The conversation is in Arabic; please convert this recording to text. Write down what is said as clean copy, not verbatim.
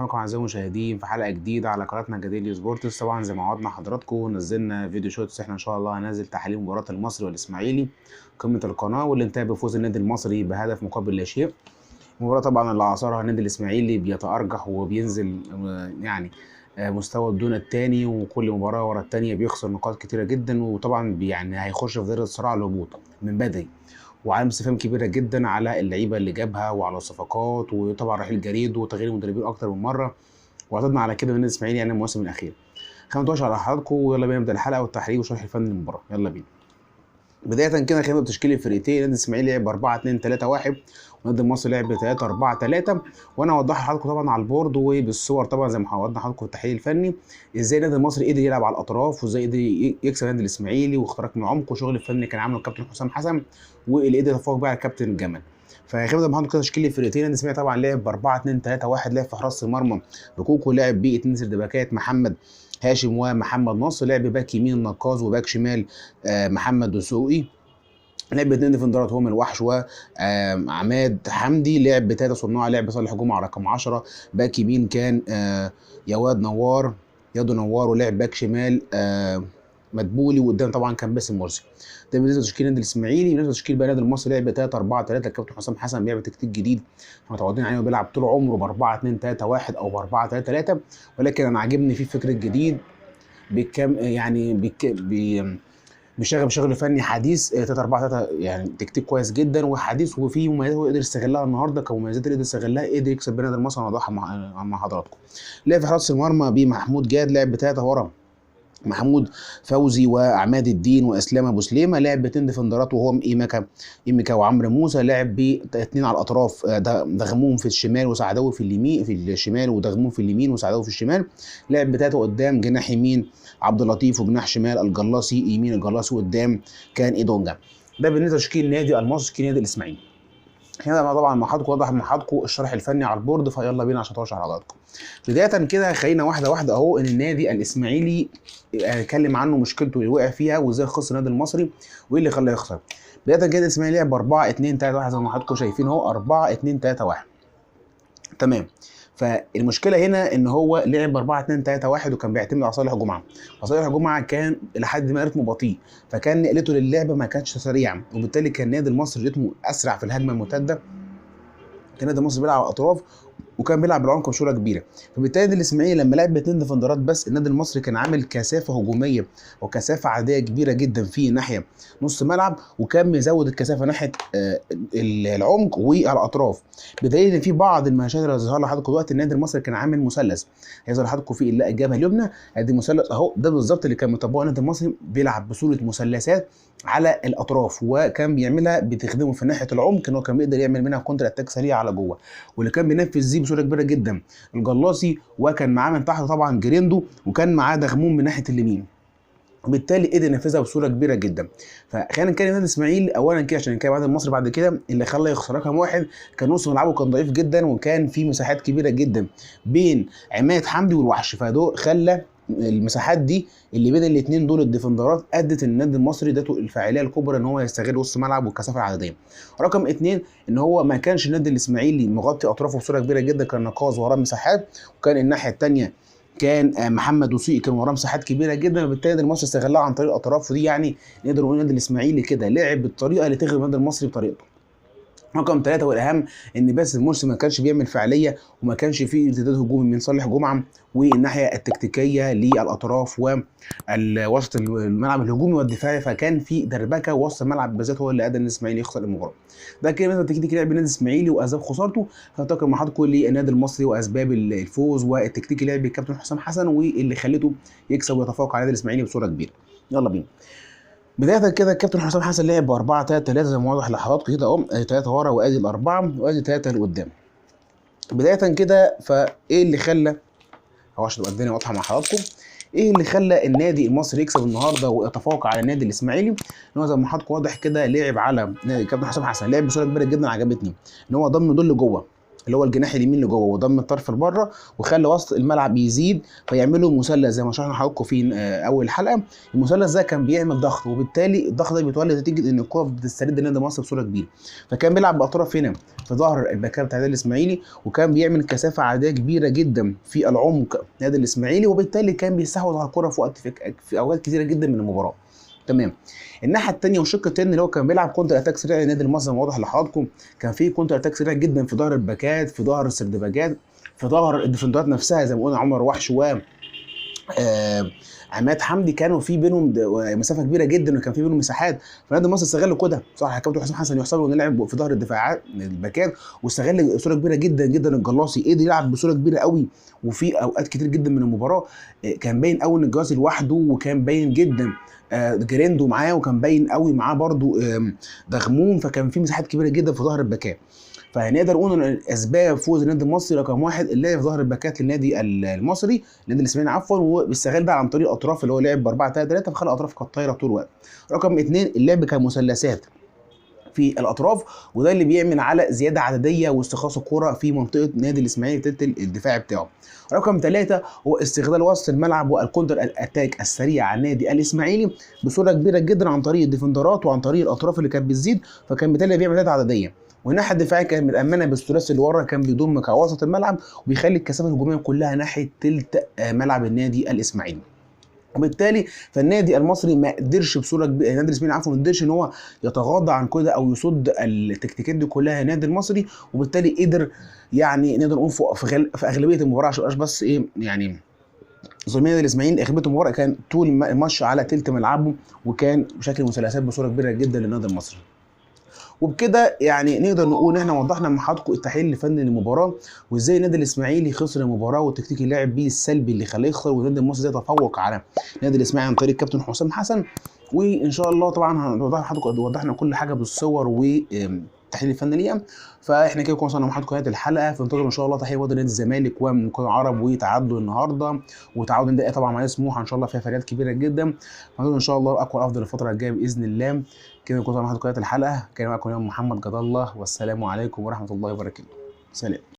بكم اعزائي المشاهدين في حلقه جديده على قناتنا جديد سبورتس. طبعا زي ما وعدنا حضراتكم نزلنا فيديو شوتس، احنا ان شاء الله هننزل تحليل مباراه المصري والاسماعيلي قمه القناه، واللي انتهى بفوز النادي المصري بهدف مقابل لا شيء. المباراه طبعا اللي عاصرها النادي الاسماعيلي بيتارجح وبينزل يعني مستوى الدون الثاني، وكل مباراه ورا الثانيه بيخسر نقاط كتيره جدا، وطبعا يعني هيخش في دائره صراع الهبوط من بدري، وعلامة استفهام كبيرة جدا على اللعيبة اللي جابها وعلى الصفقات، وطبعا رحيل جريد وتغيير المدربين أكتر من مرة، واعتدنا على كده من النادي الإسماعيلي يعني المواسم الأخيرة. خلينا نتوشى على حضراتكم ويلا بينا نبدأ الحلقة والتحليل وشرح الفني للمباراة. يلا بينا. بداية كده خلينا بتشكيل الفرقتين. النادي الإسماعيلي لعب 4-2-3-1 والنادي المصري لعب 3-4-3، وانا هوضح لحضراتكم طبعا على البورد وبالصور طبعا زي ما هوضح لحضراتكم في التحليل الفني ازاي النادي المصري قدر يلعب على الاطراف، وازاي قدر يكسب النادي الاسماعيلي واختراق من عمق، وشغل الفني اللي كان عامله الكابتن حسام حسن واللي قدر يتفوق بقى على الكابتن الجمل. فخلينا نبدا بحضراتكم كده تشكيل الفرقتين. النادي الاسماعيلي طبعا لعب 4-2-3-1، لعب في حراسه المرمى بكوكو، لعب باتنين سردباكات محمد هاشم ومحمد نصر، لعب باك يمين النقاز وباك شمال محمد دسوقي، لعب ب2 ديفندرات هم الوحش وعماد حمدي، لعب ب3 صناع، لعب صالح جمعه رقم 10، باك يمين كان يواد نوار يادو نوار، ولعب باك شمال مدبولي، وقدام طبعا كان باسم مرسي. ده بالنسبه لتشكيل النادي الاسماعيلي. بالنسبه لتشكيل بقى النادي المصري لعب 3-4-3، الكابتن حسام حسن بيعمل تكتيك جديد احنا متعودين عليه، وبيلعب طول عمره ب4-2-3-1 او ب4-3-3، ولكن انا عاجبني فيه فكر جديد بشغل فني حديث 3-4-3، يعني تكتيك كويس جدا وحديث، وفيه مميزات هو قدر يستغلها النهارده كمميزات اللي قدر يستغلها، قدر يكسب بين النادي المصري. هنوضحها مع حضراتكم. لعب في حراسه المرمى بمحمود جاد، لعب ب3 ورا محمود فوزي وعماد الدين واسلام ابو سليمه، لعب ب2 ديفندرات وهو ايميكا وعمرو موسى، لعب ب2 على الاطراف دغموهم في الشمال وسعدوي في اليمين في الشمال، ودغموهم في اليمين وسعدوي في الشمال، لعب ب3 قدام جناح يمين عبد اللطيف، وجناح شمال الجلاصي، يمين الجلاصي، وقدام كان ايدونجا. ده بالنسبه لتشكيل نادي المصري، تشكيل نادي الاسماعيلي. هنا طبعا مع حضراتكم واضح مع حضراتكم الشرح الفني على البورد، فيلا بينا عشان اشرح حضراتكم. بدايه كده خلينا واحده واحده اهو ان النادي الاسماعيلي هنتكلم عنه مشكلته اللي وقع فيها، وازاي خسر النادي المصري وايه اللي خلاه يخسر. بدايه كده الاسماعيلي لعب 4-2-3-1 زي ما حضراتكم شايفين اهو، 4-2-3-1 تمام. فالمشكله هنا ان هو لعب 4-2-3-1 وكان بيعتمد على صالح جمعه، فصالح جمعه كان لحد ما رتمه بطيء، فكان نقلته للعبه ما كانتش سريعه، وبالتالي كان النادي المصري رتمه اسرع في الهجمه المرتده. كان النادي المصري بيلعب على الاطراف وكان بيلعب بالعمق بصوره كبيره، فبالتالي النادي الاسماعيلي لما لعب ب2 ديفندرات بس، النادي المصري كان عامل كثافه هجوميه وكثافه عاديه كبيره جدا في ناحيه نص ملعب، وكان مزود الكثافه ناحيه العمق والاطراف، بدليل ان في بعض المشاهد اللي ظهر لحضراتكم دلوقتي النادي المصري كان عامل مثلث هيظهر لحضراتكم في الجبهه اليمنى، ادي مثلث اهو، ده بالظبط اللي كان مطبقه النادي المصري، بيلعب بصوره مثلثات على الاطراف، وكان بيعملها بتخدمه في ناحيه العمق، ان هو كان بيقدر يعمل منها كونتر اتاك سريع على جوه، واللي كان بينفذ دي بصوره كبيره جدا الجلاصي، وكان معاه من تحت طبعا جريندو، وكان معاه دغموم من ناحيه اليمين، وبالتالي قدر ينفذها بصوره كبيره جدا. فخلينا نتكلم النادي الاسماعيلي اولا كده عشان نتكلم عن المصري بعد كده. اللي خلى يخسر رقم واحد كان نص ملعبه كان ضعيف جدا، وكان في مساحات كبيره جدا بين عماد حمدي والوحش، فده خلى المساحات دي اللي بين الاثنين دول الديفندرات ادت ان النادي المصري ادته الفاعليه الكبرى ان هو يستغل وسط ملعب والكثافه العدديه. رقم اثنين ان هو ما كانش النادي الاسماعيلي مغطي اطرافه بصوره كبيره جدا، كان نقاز وراه مساحات، وكان الناحيه الثانيه كان محمد وصيقي كان وراه مساحات كبيره جدا، وبالتالي النادي المصري استغلها عن طريق الاطراف، ودي يعني نقدر نقول النادي الاسماعيلي كده لعب بالطريقه اللي تغلب النادي المصري بطريقته. رقم 3 والاهم ان باسم مرسي ما كانش بيعمل فعاليه، وما كانش فيه ارتداد هجومي من صالح جمعه، والناحيه التكتيكيه للاطراف ووسط الملعب الهجومي والدفاعي، فكان في دربكه وسط الملعب بالذات هو اللي ادى الاسماعيلي يخسر المباراه. ده كده مثلا تكتيك لعب النادي الاسماعيلي واسباب خسارته. هنتقل مع حضراتكم للنادي المصري واسباب الفوز والتكتيك لعب الكابتن حسام حسن واللي خلته يكسب ويتفوق على النادي الاسماعيلي بصوره كبيره. يلا بينا. بداية كده الكابتن حسام حسن لعب ب 4-3-3 زي ما واضح لحضراتكم كده اهو، 3 ورا وادي الاربعه وادي 3 لقدام. بداية كده فايه اللي خلى اهو عشان تبقى الدنيا واضحه مع حضراتكم، ايه اللي خلى النادي المصري يكسب النهارده ويتفوق على النادي الاسماعيلي؟ ان هو زي ما حضراتكم واضح كده لعب على الكابتن حسام حسن لعب بصوره كبيره جدا عجبتني، ان هو ضم دول لجوه اللي هو الجناح اليمين لجوه وضم الطرف لبره وخلى وسط الملعب يزيد، فيعملوا مثلث زي ما شرحنا لحضراتكم في اول حلقه. المثلث ده كان بيعمل ضغط، وبالتالي الضغط ده بيتولد نتيجه ان الكره بتسترد نادي مصر بصوره كبيره. فكان بيلعب باطراف هنا في ظهر الباكات بتاع النادي الاسماعيلي، وكان بيعمل كثافه عدديه كبيره جدا في العمق نادي الاسماعيلي، وبالتالي كان بيستحوذ على الكره في اوقات كثيره جدا من المباراه. تمام. الناحيه الثانيه والشق الثاني اللي هو كان بيلعب كونتر اتاك سريع للنادي المصري، واضح لحضراتكم كان في كونتر اتاك سريع جدا في ظهر الباكات، في ظهر السردباجات، في ظهر الديفندرات نفسها زي ما قلنا عمر وحش و عماد حمدي، كانوا في بينهم مسافه كبيره جدا وكان في بينهم مساحات، فنادي مصر استغل كده. صح، كابتن حسام حسن يحسب له انه لعب في ظهر الدفاعات الباكات، واستغل بصوره كبيره جدا جدا. الجلاصي قدر يلعب بصوره كبيره قوي، وفي اوقات كتير جدا من المباراه كان باين قوي ان الجلاصي لوحده، وكان باين جدا جريندو معاه، وكان باين قوي معاه برده دغموم، فكان في مساحات كبيره جدا في ظهر الباكات. فنقدر نقول ان اسباب فوز النادي المصري رقم واحد اللعب في ظهر الباكات للنادي المصري، النادي الاسماعيلي عفوا، وبيستغل ده عن طريق الاطراف اللي هو لعب ب 4-3-3، فخلى الاطراف كانت طايره طول الوقت. رقم اثنين اللعب كان مثلثات في الاطراف، وده اللي بيعمل على زياده عدديه واستخلاص الكره في منطقه نادي الاسماعيلي في الثلث الدفاعي بتاعه. رقم ثلاثة هو استغلال وسط الملعب والكونتر الاتاك السريع على النادي الاسماعيلي بصوره كبيره جدا عن طريق الديفندرات وعن طريق الاطراف اللي كانت بتزيد، فكان بالتالي بيعمل زياده عدديه. والناحيه الدفاعيه كانت متامنه بالثلاثي اللي ورا، كان بيضم كوسط الملعب وبيخلي الكثافه الهجوميه كلها ناحيه ثلث ملعب النادي الاسماعيلي. وبالتالي فالنادي المصري ما قدرش بصوره كبيره، النادي الاسماعيلي عفوا ما قدرش ان هو يتغاضى عن كده او يصد التكتيكات دي كلها النادي المصري، وبالتالي قدر يعني نقدر نقول في اغلبيه المباراه، عشان بس ايه يعني ظلمين النادي الاسماعيلي اغلبيه المباراه كان طول الماتش على ثلث ملعبه، وكان بشكل مثلثات بصوره كبيره جدا للنادي المصري. وبكده يعني نقدر نقول ان احنا وضحنا مع حضراتكم التحليل الفني للمباراه، وازاي النادي الاسماعيلي خسر المباراه والتكتيك اللي لعب بيه السلبي اللي خلاه يخسر، والنادي المصري ازاي تفوق على النادي الاسماعيلي عن طريق كابتن حسام حسن. وان شاء الله طبعا هنوضح لحضراتكم، وضحنا كل حاجه بالصور والتحليل الفني ليها. فاحنا كده وصلنا مع حضراتكم نهايه الحلقه، فانتظروا ان شاء الله تحيه نادي الزمالك ومن عرب وتعادلوا النهارده، وتعادل النادي طبعا مع سموحه ان شاء الله فيها فريات كبيره جدا. فانتظروا ان شاء الله اقوى افضل الفتره الجايه باذن الله. كده نكون مع حضراتكم الحلقه، كان معكم اليوم محمد جد الله، والسلام عليكم ورحمه الله وبركاته. سلام.